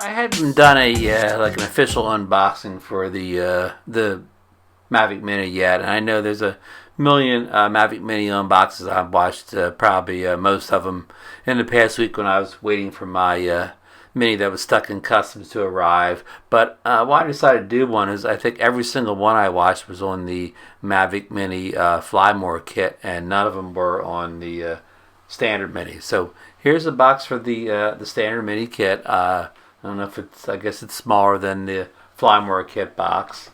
I hadn't done a like an official unboxing for the Mavic Mini yet, and I know there's a million Mavic Mini unboxes I've watched, probably most of them in the past week when I was waiting for my Mini that was stuck in customs to arrive. But why I decided to do one is I think every single one I watched was on the Mavic Mini Fly More kit, and none of them were on the standard Mini. So here's a box for the standard Mini kit. I don't know if I guess it's smaller than the Fly More kit box.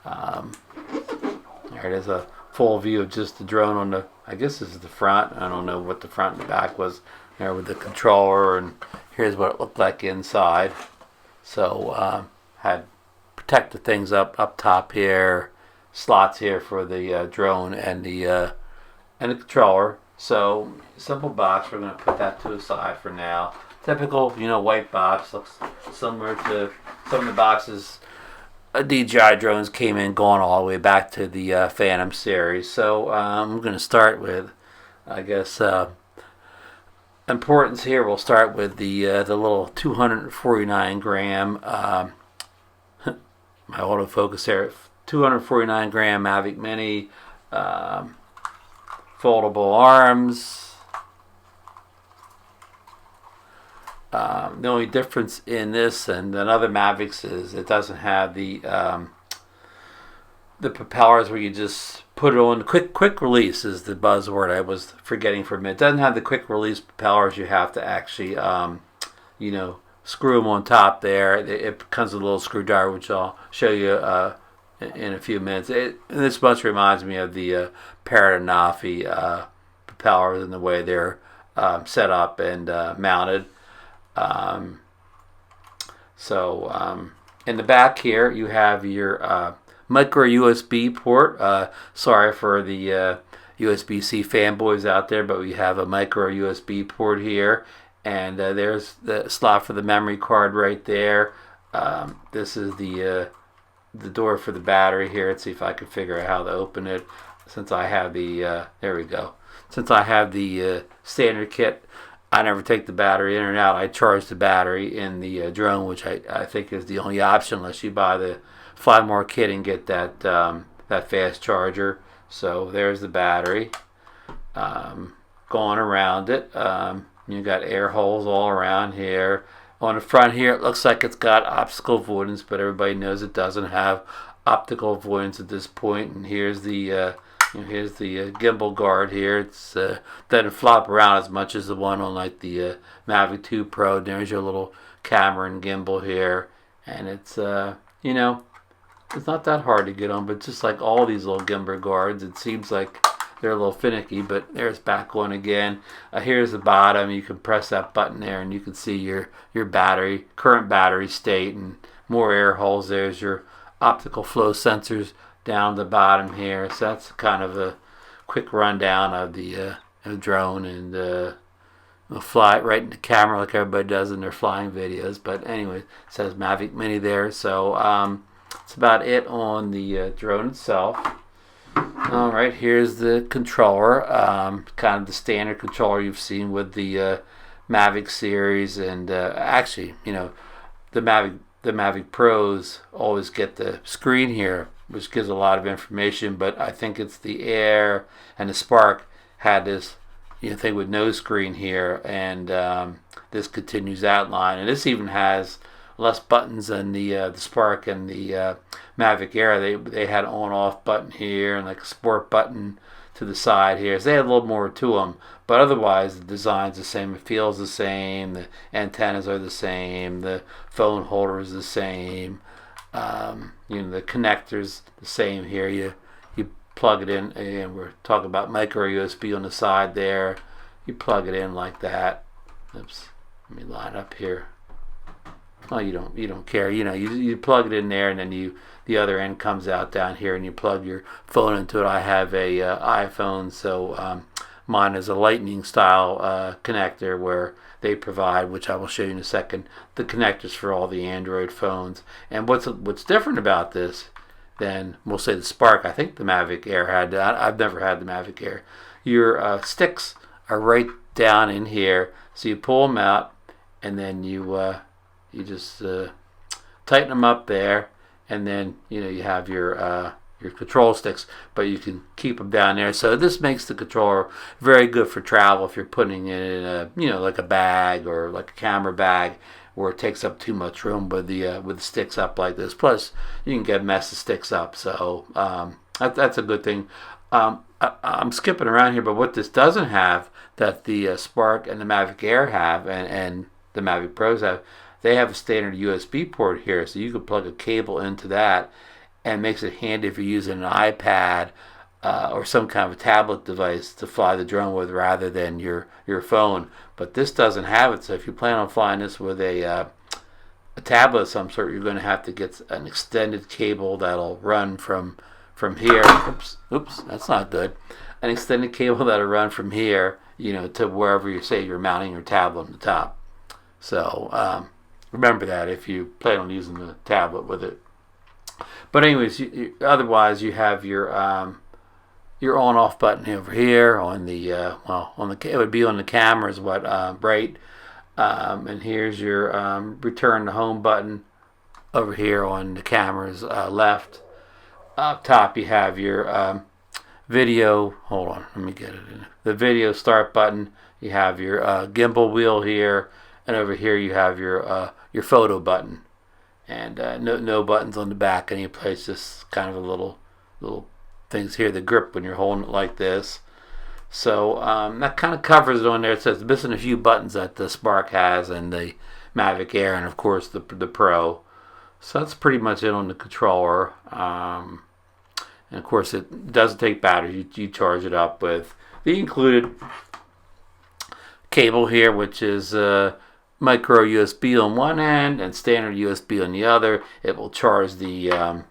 There it is, a full view of just the drone on the, I guess this is the front. I don't know what the front and back was there with the controller, and here's what it looked like inside. So had protected things up top here, slots here for the drone and the controller. So simple box. We're going to put that to the side for now. Typical, white box. Looks similar to some of the boxes DJI drones came in, going all the way back to the Phantom series. So I'm going to start with, I guess, importance here. We'll start with the little 249 gram, my autofocus here, 249 gram Mavic Mini, foldable arms. The only difference in this and other Mavics is it doesn't have the propellers where you just put it on. Quick release is the buzzword I was forgetting for a minute. It doesn't have the quick release propellers. You have to actually screw them on top there. It comes with a little screwdriver, which I'll show you in a few minutes. This much reminds me of the Parrot and Nafi propellers in the way they're set up and mounted. In the back here you have your micro USB port. Sorry for the USB-C fanboys out there, but we have a micro USB port here, and there's the slot for the memory card right there. This is the door for the battery here. Let's see if I can figure out how to open it. Since I have the there we go. Since I have the standard kit, I never take the battery in and out. I charge the battery in the drone, which I think is the only option unless you buy the Fly More kit and get that fast charger. So there's the battery. Going around it, you got air holes all around here. On the front here, it looks like it's got optical avoidance, but everybody knows it doesn't have optical avoidance at this point. And here's the here's the gimbal guard here. It's doesn't flop around as much as the one on like the Mavic 2 Pro. There's your little camera and gimbal here, and it's it's not that hard to get on. But just like all these little gimbal guards, it seems like they're a little finicky. But there's back one again. Here's the bottom. You can press that button there, and you can see your current battery state, and more air holes. There's your optical flow sensors down the bottom here. So that's kind of a quick rundown of the drone, and we'll fly it right in the camera like everybody does in their flying videos. But anyway, it says Mavic Mini there. So that's about it on the drone itself. All right, here's the controller, kind of the standard controller you've seen with the Mavic series, and actually, the Mavic Pros always get the screen here, which gives a lot of information, but I think it's the Air and the Spark had this thing with no screen here, and this continues that line, and this even has less buttons than the Spark and the Mavic Air. They had an on-off button here and like a sport button to the side here, so they had a little more to them, but otherwise the design's the same, it feels the same, the antennas are the same, the phone holder is the same. The connector's the same here. You plug it in, and we're talking about micro USB on the side there. You plug it in like that. Oops, let me line up here. Oh, you don't care. You plug it in there, and then the other end comes out down here, and you plug your phone into it. I have a iPhone, so mine is a Lightning style connector where they provide, which I will show you in a second, the connectors for all the Android phones. And what's different about this than, we'll say, the Spark, I think the Mavic Air had that. I've never had the Mavic Air. Your sticks are right down in here, so you pull them out, and then you You just tighten them up there, and then you have your control sticks, but you can keep them down there. So this makes the controller very good for travel if you're putting it in a like a bag or like a camera bag, where it takes up too much room with the sticks up like this. Plus, you can get a mess of sticks up, so that's a good thing. I'm skipping around here, but what this doesn't have that the Spark and the Mavic Air have, and the Mavic Pros have, they have a standard USB port here, so you can plug a cable into that, and makes it handy if you're using an iPad or some kind of a tablet device to fly the drone with rather than your phone. But this doesn't have it, so if you plan on flying this with a tablet of some sort, you're going to have to get an extended cable that'll run from here. Oops, that's not good. An extended cable that'll run from here, to wherever you say you're mounting your tablet on the top. So remember that if you plan on using the tablet with it. But anyways, otherwise you have your on-off button over here on the it would be on the camera is what right, and here's your return to home button over here on the camera's left. Up top you have your video. Hold on, let me get it in. The video start button. You have your gimbal wheel here, and over here you have your photo button. And no buttons on the back any place, just kind of a little things here, the grip when you're holding it like this. So that kind of covers it on there. It says missing a few buttons that the Spark has and the Mavic Air, and of course the Pro. So that's pretty much it on the controller. And of course it doesn't take batteries. You charge it up with the included cable here, which is micro USB on one end and standard USB on the other. It will charge the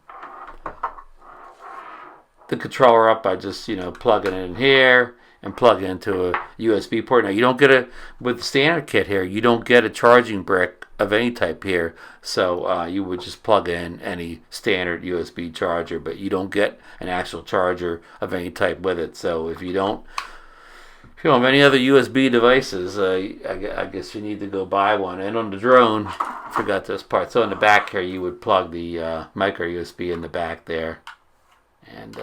controller up by just plugging it in here and plug it into a USB port. Now you don't get it with the standard kit here. You don't get a charging brick of any type here, so you would just plug in any standard USB charger, but you don't get an actual charger of any type with it. So if you don't have any other USB devices, I guess you need to go buy one. And on the drone, I forgot this part. So in the back here, you would plug the micro USB in the back there, and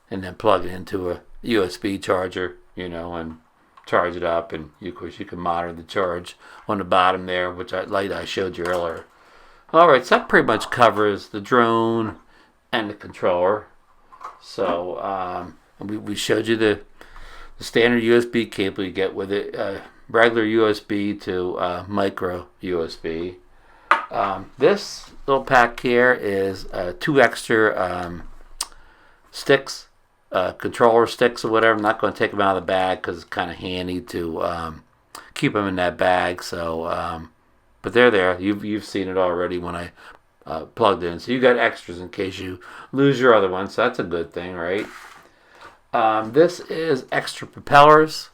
then plug it into a USB charger, and charge it up. And of course, you can monitor the charge on the bottom there, which I showed you earlier. All right, so that pretty much covers the drone and the controller. So we showed you the standard USB cable you get with it, regular USB to micro USB. This little pack here is 2 extra sticks, controller sticks or whatever. I'm not going to take them out of the bag because it's kind of handy to keep them in that bag. So, but they're there. You've seen it already when I plugged in. So you got extras in case you lose your other one. So that's a good thing, right? This is extra propellers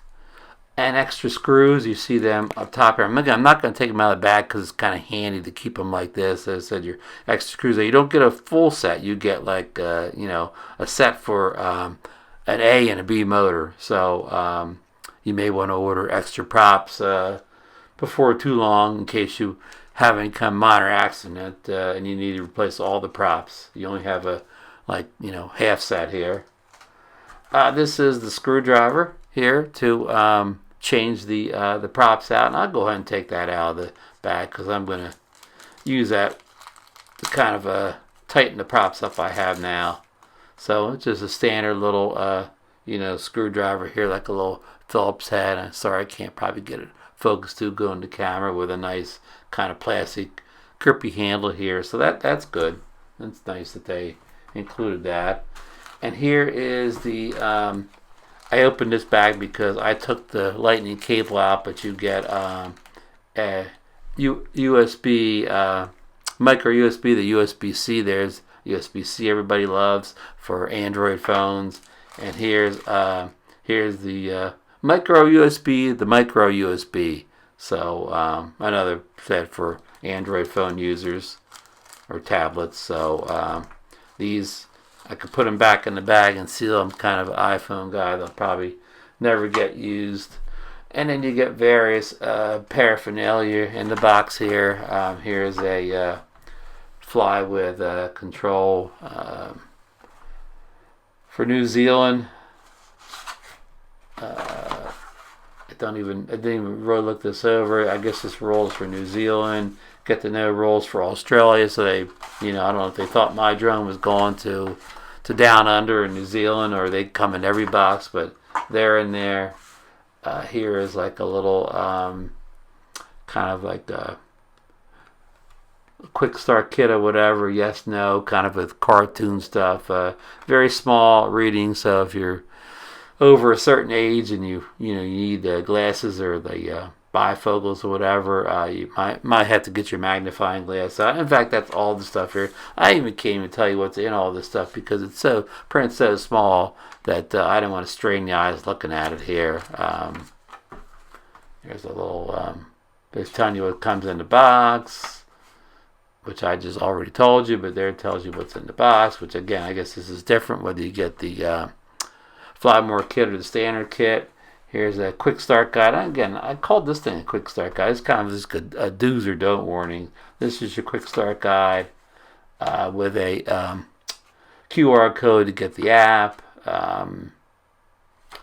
and extra screws. You see them up top here. I'm not going to take them out of the bag because it's kind of handy to keep them like this. As I said, your extra screws. You don't get a full set. You get like a set for an A and a B motor. So you may want to order extra props before too long in case you have any kind of minor accident and you need to replace all the props. You only have a half set here. This is the screwdriver here to change the props out, and I'll go ahead and take that out of the bag because I'm going to use that to kind of tighten the props up I have now. So it's just a standard little screwdriver here, like a little Phillips head. I'm sorry I can't probably get it focused too good on the camera, with a nice kind of plastic grippy handle here. So that's good. It's nice that they included that. And here is the, I opened this bag because I took the lightning cable out, but you get a USB, micro USB, the USB-C. There's USB-C everybody loves for Android phones. And here's the micro USB, the micro USB. So another set for Android phone users or tablets. So these, I could put them back in the bag and seal them. Kind of an iPhone guy. They'll probably never get used. And then you get various paraphernalia in the box here. Here's a fly with control for New Zealand. I didn't even really look this over. I guess this rolls for New Zealand. Get to know rolls for Australia. So they, I don't know if they thought my drone was going to down under in New Zealand, or they'd come in every box, but they're in there. Here is like a little kind of like a quick start kit or whatever, yes, no, kind of with cartoon stuff. Very small reading, so if you're over a certain age and you need glasses or the bifocals or whatever, you might have to get your magnifying glass out. In fact, that's all the stuff here. I even can't even tell you what's in all this stuff because it's so print so small that I don't want to strain the eyes looking at it here. There's a little there's telling you what comes in the box, which I just already told you, but there it tells you what's in the box, which again, I guess this is different whether you get the Fly More kit or the standard kit. Here's a quick start guide. Again, I called this thing a quick start guide. It's kind of just a do's or don't warning. This is your quick start guide with a QR code to get the app.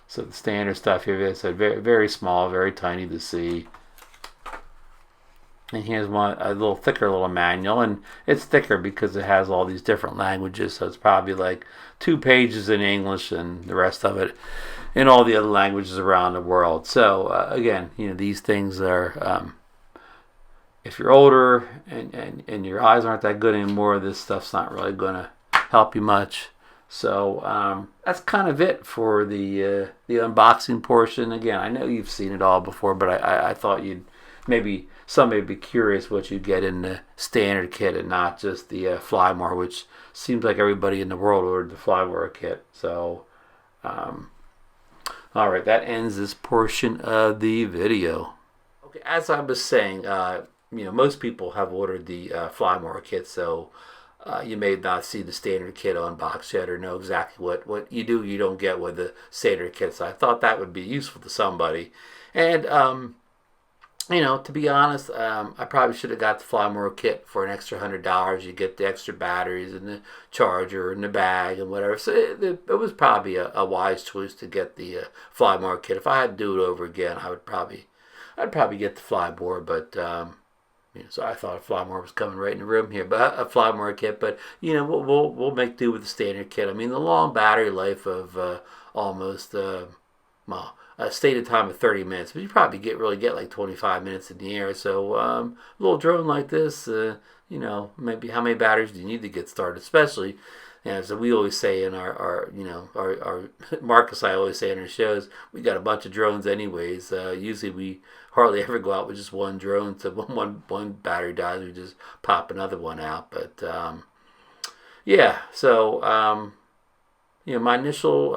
So the standard stuff here is very, very small, very tiny to see. And here's a little thicker little manual, and it's thicker because it has all these different languages. So it's probably like 2 pages in English and the rest of it in all the other languages around the world. So again, these things are, if you're older and your eyes aren't that good anymore, this stuff's not really going to help you much. So that's kind of it for the unboxing portion. Again, I know you've seen it all before, but I thought somebody would be curious what you get in the standard kit and not just the Flymore, which seems like everybody in the world ordered the Flymore kit. So, all right, that ends this portion of the video. Okay, as I was saying, most people have ordered the Flymore kit, so you may not see the standard kit unboxed yet or know exactly what you don't get with the standard kit. So I thought that would be useful to somebody. And to be honest, I probably should have got the Flymore kit for an extra $100. You get the extra batteries and the charger and the bag and whatever. So it was probably a wise choice to get the Flymore kit. If I had to do it over again, I'd probably get the Flymore. But so I thought a Flymore was coming right in the room here, but a Flymore kit. But we'll make do with the standard kit. I mean, the long battery life of almost a stated time of 30 minutes, but you probably get like 25 minutes in the air. So a little drone like this, maybe how many batteries do you need to get started? Especially, so we always say in our Marcus, I always say in our shows, we got a bunch of drones anyways. Usually we hardly ever go out with just one drone. So when one battery dies, we just pop another one out. But so. My initial,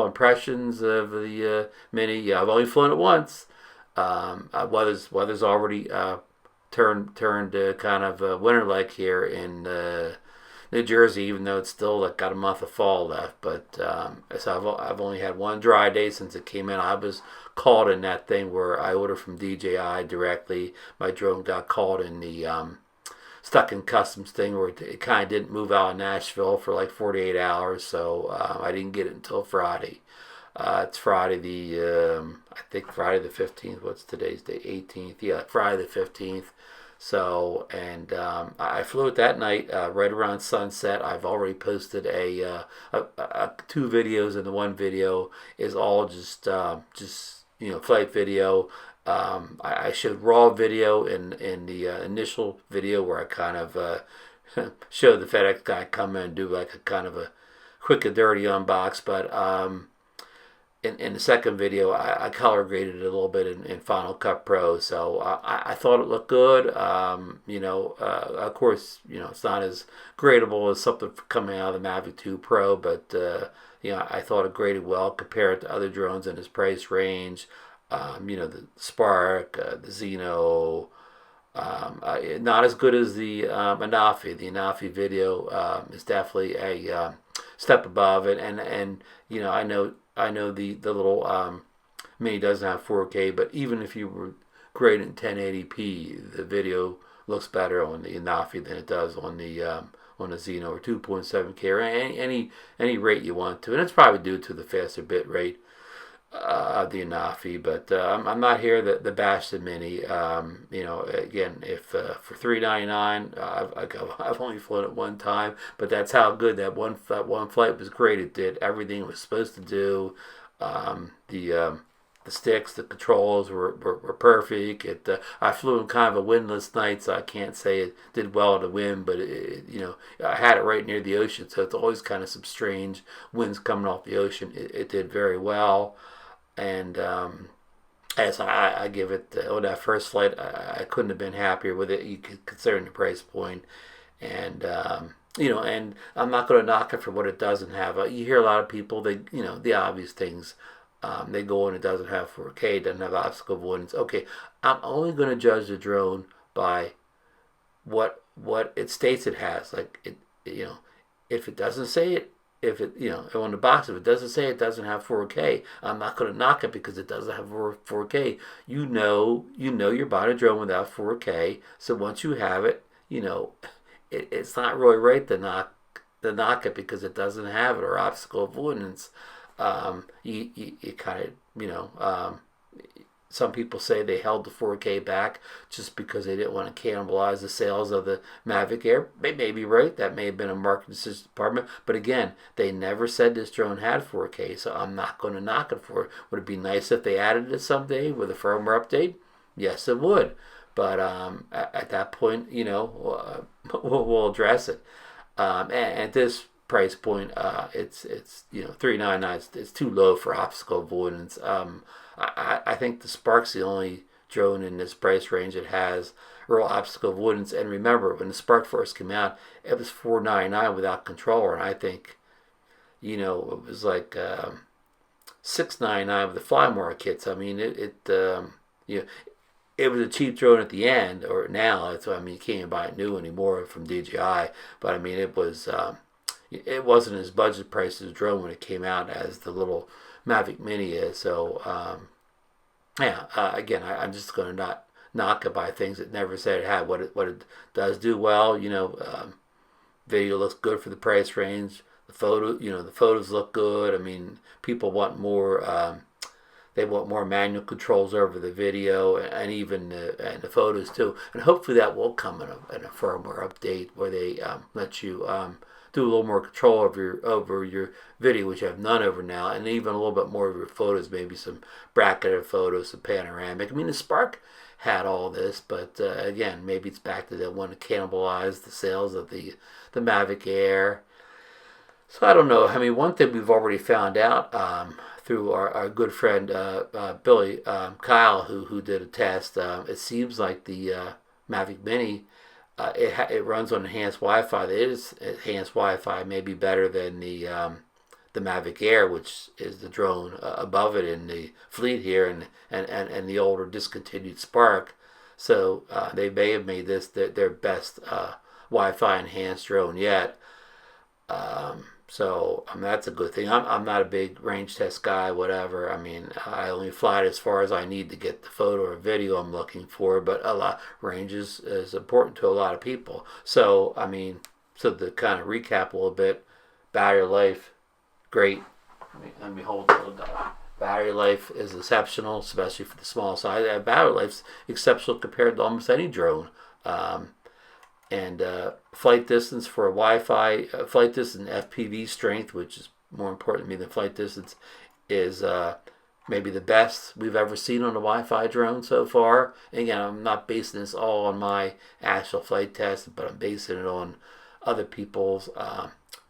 impressions of the Mini. I've only flown it once. Weather's already turned kind of winter-like here in New Jersey, even though it's still got a month of fall left. But so I've only had one dry day since it came in. I was caught in that thing where I ordered from DJI directly. My drone got caught in the stuck in customs thing where it kind of didn't move out of Nashville for like 48 hours, so I didn't get it until Friday. It's Friday Friday the 15th. What's today's day? 18th. Yeah, Friday the 15th. So, and I flew it that night right around sunset. I've already posted a 2 videos, and the one video is all just flight video. I showed raw video in the initial video where I kind of showed the FedEx guy come in and do like a kind of a quick and dirty unbox. But in the second video, I color graded it a little bit in Final Cut Pro. So I thought it looked good. Of course, it's not as gradable as something coming out of the Mavic 2 Pro, but I thought it graded well compared to other drones in its price range. The Spark, the Xeno, not as good as the Anafi. The Anafi video is definitely a step above it, and I know the little Mini doesn't have 4K, but even if you were grading in 1080p, the video looks better on the Nafi than it does on the Xeno, or 2.7K, or any rate you want to, and it's probably due to the faster bit rate of the Anafi. But I'm not here to bash the Mini. Again, if for $399, I've only flown it one time, but that's how good that one flight was. Great, it did everything it was supposed to do. The sticks, the controls were perfect. I flew in kind of a windless night, so I can't say it did well in the wind, but I had it right near the ocean, so it's always kind of some strange winds coming off the ocean. It did very well, and as I give it on that first flight, I couldn't have been happier with it. You could considering the price point, and and I'm not going to knock it for what it doesn't have. You hear a lot of people, the obvious things. They go in, it doesn't have 4K, it doesn't have obstacle avoidance. Okay, I'm only going to judge the drone by what it states it has. Like if it doesn't say it, if it on the box, if it doesn't say it doesn't have 4K, I'm not going to knock it because it doesn't have 4K. You know you're buying a drone without 4K, so once you have it, it's not really right to knock it because it doesn't have it, or obstacle avoidance. You kind of, some people say they held the 4K back just because they didn't want to cannibalize the sales of the Mavic Air. They may be right. That may have been a marketing decision department. But again, they never said this drone had 4K, so I'm not going to knock it for it. Would it be nice if they added it someday with a firmware update? Yes, it would. But at that point, we'll address it. And at this price point, it's $399. It's too low for obstacle avoidance. I think the Spark's the only drone in this price range that has real obstacle avoidance. And remember, when the Spark first came out, it was $499 without controller, and I think it was like $699 with the Flymore kits. I mean, it was a cheap drone at the end, or now. You can't even buy it new anymore from DJI. But I mean, it wasn't as budget price as a drone when it came out as the little Mavic Mini is. So, again, I'm just going to not knock it by things that never said it had. What it does do well, video looks good for the price range. The photos look good. I mean, people want more. They want more manual controls over the video and even the photos too. And hopefully that will come in a firmware update where they let you do a little more control over your video, which you have none over now, and even a little bit more of your photos, maybe some bracketed photos, some panoramic. I mean, the Spark had all this, but again, maybe it's back to that want to cannibalize the sales of the Mavic Air. So I don't know. I mean, one thing we've already found out through our good friend Billy Kyle, who did a test. It seems like the Mavic Mini, it runs on enhanced Wi-Fi. It is enhanced Wi-Fi, maybe better than the Mavic Air, which is the drone above it in the fleet here, and the older discontinued Spark. So they may have made this their best Wi-Fi enhanced drone yet. So that's a good thing. I'm not a big range test guy, whatever. I mean, I only fly it as far as I need to get the photo or video I'm looking for. But a lot range is important to a lot of people. So so to kind of recap a little bit, battery life, great. Let me hold a little down. Battery life is exceptional, especially for the small size. Battery life's exceptional compared to almost any drone. And flight distance for a Wi-Fi, flight distance FPV strength, which is more important to me than flight distance, is maybe the best we've ever seen on a Wi-Fi drone so far. And again, I'm not basing this all on my actual flight test, but I'm basing it on other people's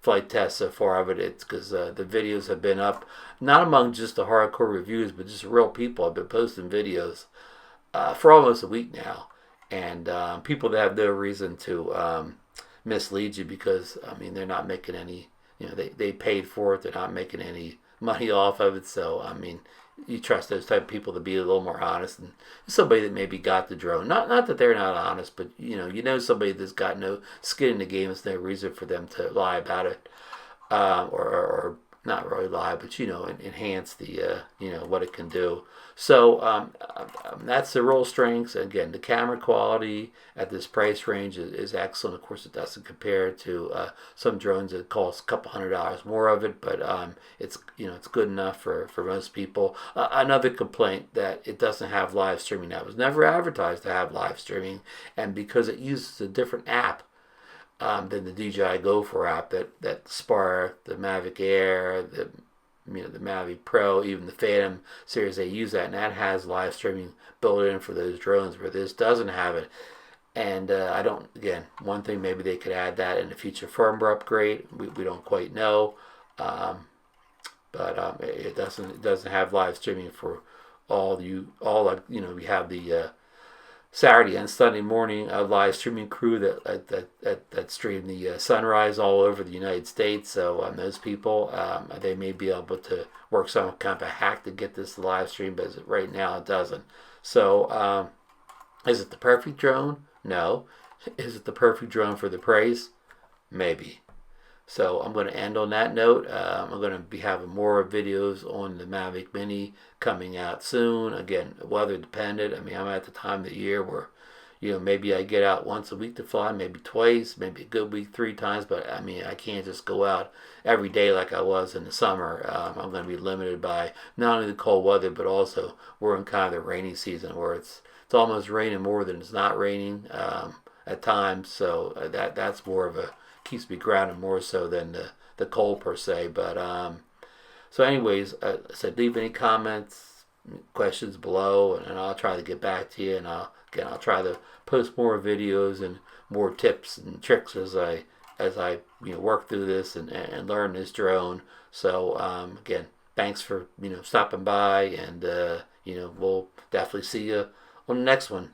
flight tests so far of it. It's because the videos have been up, not among just the hardcore reviews, but just real people have been posting videos for almost a week now. And people that have no reason to mislead you, because they're not making any, they paid for it, they're not making any money off of it. So you trust those type of people to be a little more honest, and somebody that maybe got the drone. Not that they're not honest, but somebody that's got no skin in the game. There's no reason for them to lie about it, or not really lie, but enhance the what it can do. So that's the roll strengths. Again, the camera quality at this price range is excellent. Of course, it doesn't compare to some drones that cost a couple $100 more of it, but it's good enough for most people. Another complaint that it doesn't have live streaming. That was never advertised to have live streaming, and because it uses a different app than the DJI Go 4 app, that Spark, the Mavic Air, the Mavic Pro, even the Phantom series, they use that, and that has live streaming built in for those drones, where this doesn't have it. And I don't. Again, one thing, maybe they could add that in the future firmware upgrade. We don't quite know, but it doesn't have live streaming for we have the Saturday and Sunday morning live streaming crew that stream the sunrise all over the United States. So those people, they may be able to work some kind of a hack to get this live stream, but right now it doesn't. So is it the perfect drone? No. Is it the perfect drone for the price? Maybe. So I'm going to end on that note. I'm going to be having more videos on the Mavic Mini coming out soon. Again, weather dependent. I mean, I'm at the time of the year where, maybe I get out once a week to fly, maybe twice, maybe a good week 3 times. But I mean, I can't just go out every day like I was in the summer. I'm going to be limited by not only the cold weather, but also we're in kind of the rainy season where it's almost raining more than it's not raining at times. So that's more of a keeps me grounded more so than the cold per se. But so anyways, I said leave any comments, questions below, and I'll try to get back to you. And I'll try to post more videos and more tips and tricks as I work through this and learn this drone. So again, thanks for stopping by, and we'll definitely see you on the next one.